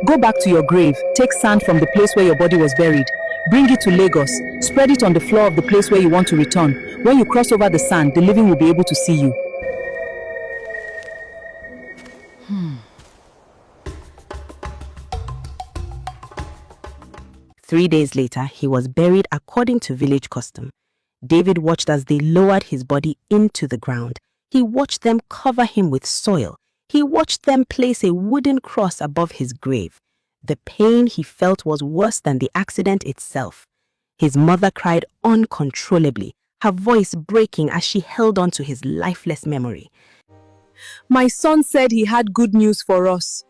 Go back to your grave, take sand from the place where your body was buried, bring it to Lagos, spread it on the floor of the place where you want to return. When you cross over the sand, the living will be able to see you. 3 days later, he was buried according to village custom. David watched as they lowered his body into the ground. He watched them cover him with soil. He watched them place a wooden cross above his grave. The pain he felt was worse than the accident itself. His mother cried uncontrollably, her voice breaking as she held on to his lifeless memory. My son said he had good news for us.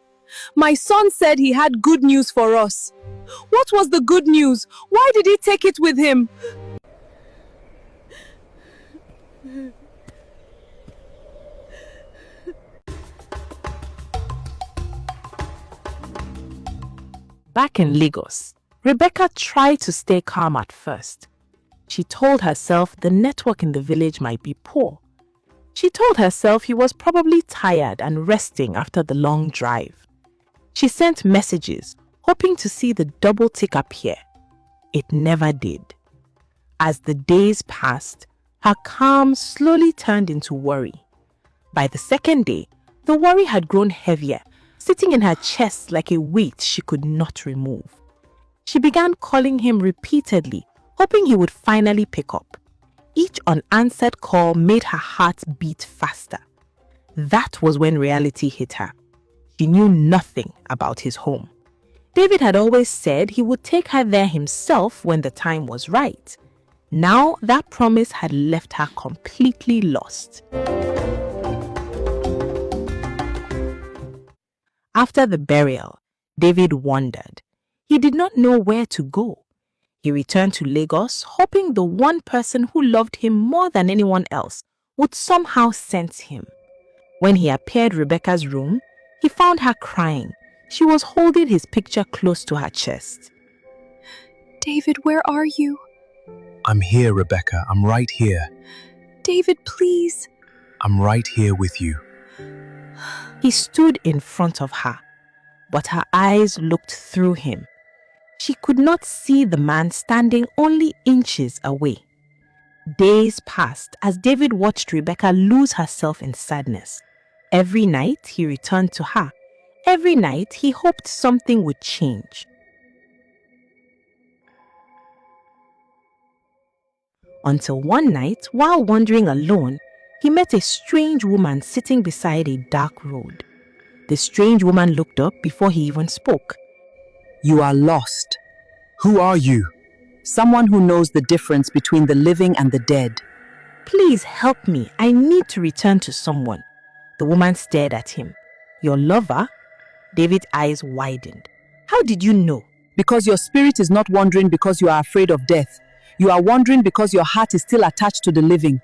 My son said he had good news for us. What was the good news? Why did he take it with him? Back in Lagos, Rebecca tried to stay calm at first. She told herself the network in the village might be poor. She told herself he was probably tired and resting after the long drive. She sent messages, hoping to see the double tick appear. It never did. As the days passed, her calm slowly turned into worry. By the second day, the worry had grown heavier, sitting in her chest like a weight she could not remove. She began calling him repeatedly, hoping he would finally pick up. Each unanswered call made her heart beat faster. That was when reality hit her. She knew nothing about his home. David had always said he would take her there himself when the time was right. Now that promise had left her completely lost. After the burial, David wondered. He did not know where to go. He returned to Lagos, hoping the one person who loved him more than anyone else would somehow sense him. When he appeared in Rebecca's room, he found her crying. She was holding his picture close to her chest. David, where are you? I'm here, Rebecca. I'm right here. David, please. I'm right here with you. He stood in front of her, but her eyes looked through him. She could not see the man standing only inches away. Days passed as David watched Rebecca lose herself in sadness. Every night he returned to her. Every night he hoped something would change. Until one night, while wandering alone, he met a strange woman sitting beside a dark road. The strange woman looked up before he even spoke. You are lost. Who are you? Someone who knows the difference between the living and the dead. Please help me. I need to return to someone. The woman stared at him. Your lover? David's eyes widened. How did you know? Because your spirit is not wandering because you are afraid of death. You are wandering because your heart is still attached to the living.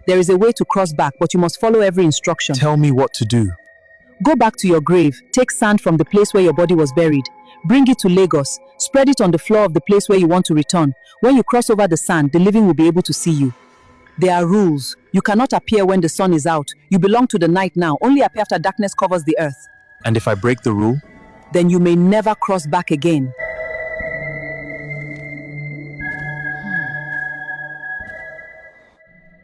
There is a way to cross back, but you must follow every instruction. Tell me what to do. Go back to your grave, take sand from the place where your body was buried, bring it to Lagos, spread it on the floor of the place where you want to return. When you cross over the sand, the living will be able to see you. There are rules. You cannot appear when the sun is out. You belong to the night now. Only appear after darkness covers the earth. And if I break the rule? Then you may never cross back again.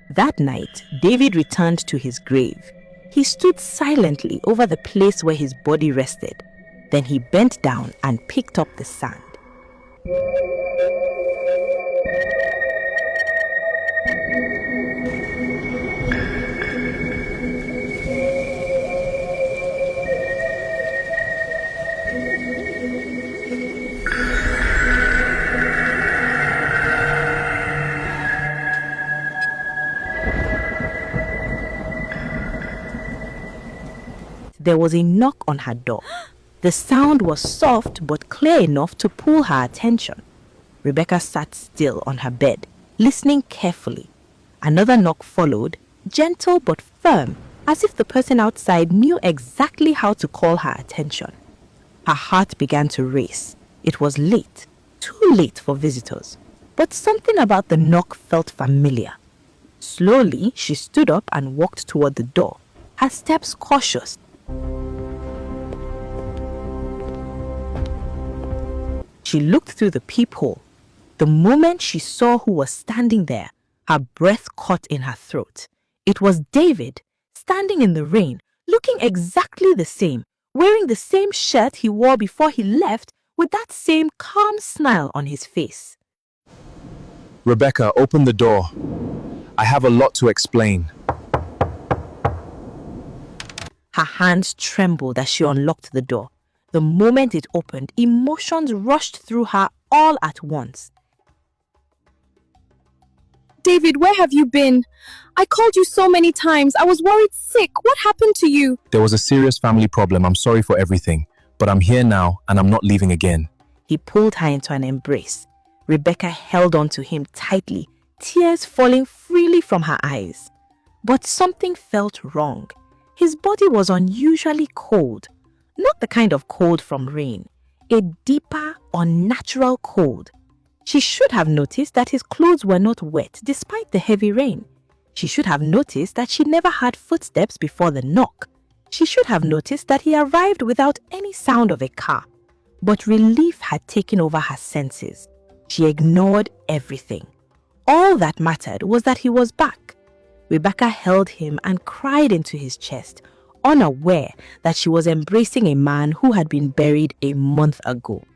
That night, David returned to his grave. He stood silently over the place where his body rested. Then he bent down and picked up the sand. There was a knock on her door. The sound was soft but clear enough to pull her attention. Rebecca sat still on her bed, listening carefully. Another knock followed, gentle but firm, as if the person outside knew exactly how to call her attention. Her heart began to race. It was late, too late for visitors, but something about the knock felt familiar. Slowly, she stood up and walked toward the door, her steps cautious. She looked through the peephole. The moment she saw who was standing there, her breath caught in her throat. It was David, standing in the rain, looking exactly the same, wearing the same shirt he wore before he left, with that same calm smile on his face. Rebecca, open the door. I have a lot to explain. Her hands trembled as she unlocked the door. The moment it opened, emotions rushed through her all at once. David, where have you been? I called you so many times. I was worried sick. What happened to you? There was a serious family problem. I'm sorry for everything, but I'm here now and I'm not leaving again. He pulled her into an embrace. Rebecca held on to him tightly, tears falling freely from her eyes. But something felt wrong. His body was unusually cold. Not the kind of cold from rain. A deeper, unnatural cold. She should have noticed that his clothes were not wet despite the heavy rain. She should have noticed that she never heard footsteps before the knock. She should have noticed that he arrived without any sound of a car. But relief had taken over her senses. She ignored everything. All that mattered was that he was back. Rebecca held him and cried into his chest, unaware that she was embracing a man who had been buried a month ago.